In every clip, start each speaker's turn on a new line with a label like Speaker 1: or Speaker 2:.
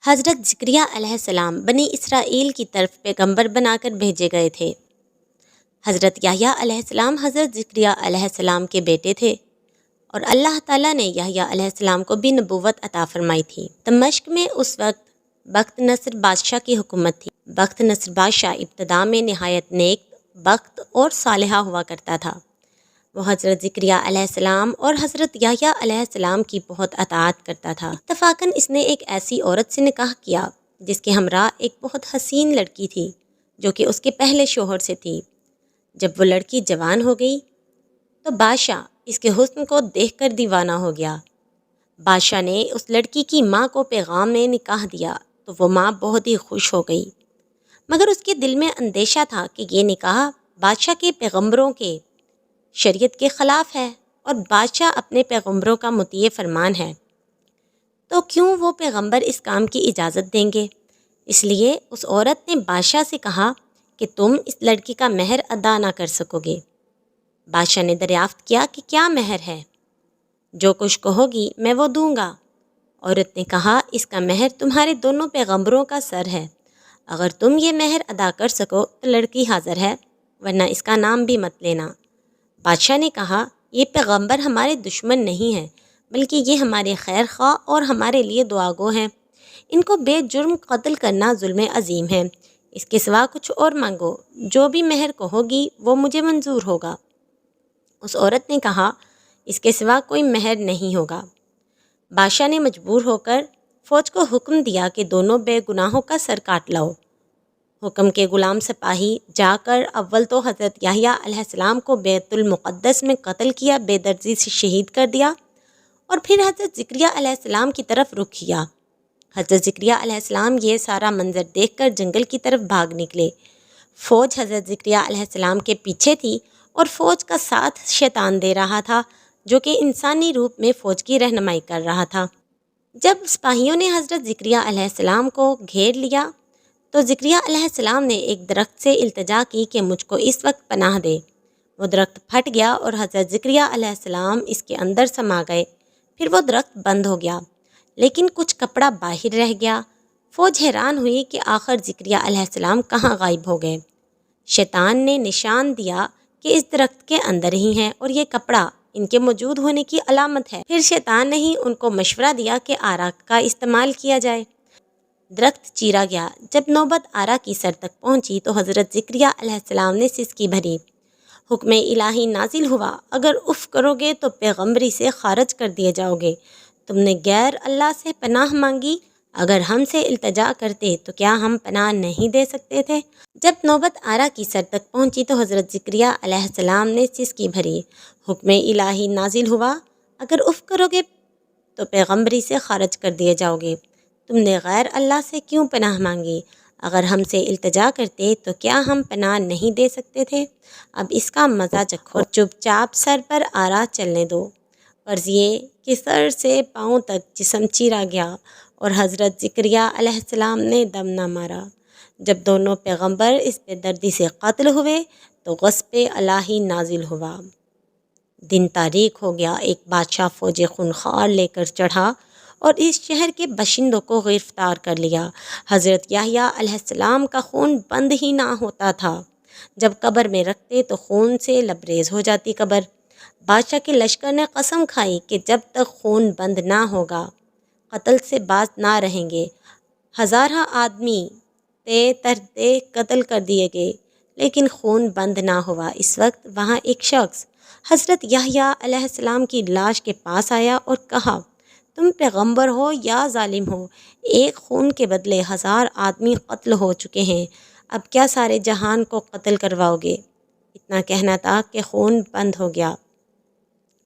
Speaker 1: حضرت زکریا علیہ السلام بنی اسرائیل کی طرف پیغمبر بنا کر بھیجے گئے تھے۔ حضرت یحییٰ علیہ السلام حضرت زکریا علیہ السلام کے بیٹے تھے اور اللہ تعالیٰ نے یحییٰ علیہ السلام کو بھی نبوت عطا فرمائی تھی۔ دمشق میں اس وقت بخت نصر بادشاہ کی حکومت تھی۔ بخت نصر بادشاہ ابتدا میں نہایت نیک بخت اور صالحہ ہوا کرتا تھا۔ وہ حضرت زکریا علیہ السلام اور حضرت یحییٰ علیہ السلام کی بہت اطاعت کرتا تھا۔ اتفاقاً اس نے ایک ایسی عورت سے نکاح کیا جس کے ہمراہ ایک بہت حسین لڑکی تھی جو کہ اس کے پہلے شوہر سے تھی۔ جب وہ لڑکی جوان ہو گئی تو بادشاہ اس کے حسن کو دیکھ کر دیوانہ ہو گیا۔ بادشاہ نے اس لڑکی کی ماں کو پیغام میں نکاح دیا تو وہ ماں بہت ہی خوش ہو گئی، مگر اس کے دل میں اندیشہ تھا کہ یہ نکاح بادشاہ کے پیغمبروں کے شریعت کے خلاف ہے اور بادشاہ اپنے پیغمبروں کا مطیع فرمان ہے، تو کیوں وہ پیغمبر اس کام کی اجازت دیں گے؟ اس لیے اس عورت نے بادشاہ سے کہا کہ تم اس لڑکی کا مہر ادا نہ کر سکو گے۔ بادشاہ نے دریافت کیا کہ کیا مہر ہے؟ جو کچھ کہو گی میں وہ دوں گا۔ عورت نے کہا اس کا مہر تمہارے دونوں پیغمبروں کا سر ہے، اگر تم یہ مہر ادا کر سکو تو لڑکی حاضر ہے، ورنہ اس کا نام بھی مت لینا۔ بادشاہ نے کہا یہ پیغمبر ہمارے دشمن نہیں ہیں بلکہ یہ ہمارے خیر خواہ اور ہمارے لیے دعا گو ہیں، ان کو بے جرم قتل کرنا ظلم عظیم ہے، اس کے سوا کچھ اور مانگو، جو بھی مہر کہو گی وہ مجھے منظور ہوگا۔ اس عورت نے کہا اس کے سوا کوئی مہر نہیں ہوگا۔ بادشاہ نے مجبور ہو کر فوج کو حکم دیا کہ دونوں بے گناہوں کا سر کاٹ لاؤ۔ حکم کے غلام سپاہی جا کر اول تو حضرت یحییٰ علیہ السلام کو بیت المقدس میں قتل کیا، بے دردی سے شہید کر دیا، اور پھر حضرت زکریا علیہ السلام کی طرف رخ کیا۔ حضرت زکریا علیہ السلام یہ سارا منظر دیکھ کر جنگل کی طرف بھاگ نکلے۔ فوج حضرت زکریا علیہ السلام کے پیچھے تھی اور فوج کا ساتھ شیطان دے رہا تھا جو کہ انسانی روپ میں فوج کی رہنمائی کر رہا تھا۔ جب سپاہیوں نے حضرت زکریا علیہ السلام کو گھیر لیا تو زکریا علیہ السلام نے ایک درخت سے التجا کی کہ مجھ کو اس وقت پناہ دے۔ وہ درخت پھٹ گیا اور حضرت زکریا علیہ السلام اس کے اندر سما گئے، پھر وہ درخت بند ہو گیا لیکن کچھ کپڑا باہر رہ گیا۔ فوج حیران ہوئی کہ آخر زکریا علیہ السلام کہاں غائب ہو گئے۔ شیطان نے نشان دیا کہ اس درخت کے اندر ہی ہیں اور یہ کپڑا ان کے موجود ہونے کی علامت ہے۔ پھر شیطان نے ہی ان کو مشورہ دیا کہ آرا کا استعمال کیا جائے۔ درخت چیرا گیا۔ جب نوبت آرا کی سر تک پہنچی تو حضرت زکریا علیہ السلام نے سسکی بھری۔ حکم الہی نازل ہوا، اگر اف کرو گے تو پیغمبری سے خارج کر دیے جاؤ گے۔ تم نے غیر اللہ سے پناہ مانگی، اگر ہم سے التجا کرتے تو کیا ہم پناہ نہیں دے سکتے تھے؟ جب نوبت آرا کی سر تک پہنچی تو حضرت زکریا علیہ السلام نے سسکی بھری۔ حکم الہی نازل ہوا، اگر اف کرو گے تو پیغمبری سے خارج کر دیے جاؤ گے۔ تم نے غیر اللہ سے کیوں پناہ مانگی؟ اگر ہم سے التجا کرتے تو کیا ہم پناہ نہیں دے سکتے تھے؟ اب اس کا مزہ چکھو اور چپ چاپ سر پر آرا چلنے دو۔ غرض یہ کہ سر سے پاؤں تک جسم چیرا گیا اور حضرت زکریا علیہ السلام نے دم نہ مارا۔ جب دونوں پیغمبر اس بے دردی سے قتل ہوئے تو غضب الہی نازل ہوا۔ دن تاریک ہو گیا۔ ایک بادشاہ فوج خونخوار لے کر چڑھا اور اس شہر کے باشندوں کو گرفتار کر لیا۔ حضرت یحییٰ علیہ السلام کا خون بند ہی نہ ہوتا تھا۔ جب قبر میں رکھتے تو خون سے لبریز ہو جاتی قبر۔ بادشاہ کے لشکر نے قسم کھائی کہ جب تک خون بند نہ ہوگا قتل سے باز نہ رہیں گے۔ ہزارہ آدمی تے ترتے قتل کر دیے گئے لیکن خون بند نہ ہوا۔ اس وقت وہاں ایک شخص حضرت یحییٰ علیہ السلام کی لاش کے پاس آیا اور کہا تم پیغمبر ہو یا ظالم ہو؟ ایک خون کے بدلے 1000 آدمی قتل ہو چکے ہیں، اب کیا سارے جہان کو قتل کرواؤ گے؟ اتنا کہنا تھا کہ خون بند ہو گیا۔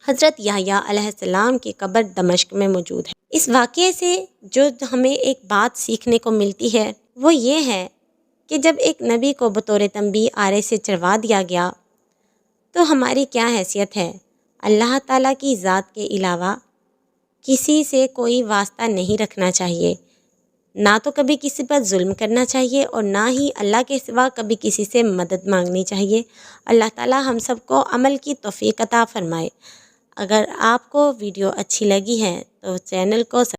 Speaker 1: حضرت یحییٰ علیہ السلام کی قبر دمشق میں موجود ہے۔ اس واقعے سے جو ہمیں ایک بات سیکھنے کو ملتی ہے وہ یہ ہے کہ جب ایک نبی کو بطور تنبیہ آرے سے چڑھوا دیا گیا تو ہماری کیا حیثیت ہے؟ اللہ تعالیٰ کی ذات کے علاوہ کسی سے کوئی واسطہ نہیں رکھنا چاہیے، نہ تو کبھی کسی پر ظلم کرنا چاہیے اور نہ ہی اللہ کے سوا کبھی کسی سے مدد مانگنی چاہیے۔ اللہ تعالیٰ ہم سب کو عمل کی توفیق عطا فرمائے۔ اگر آپ کو ویڈیو اچھی لگی ہے تو چینل کو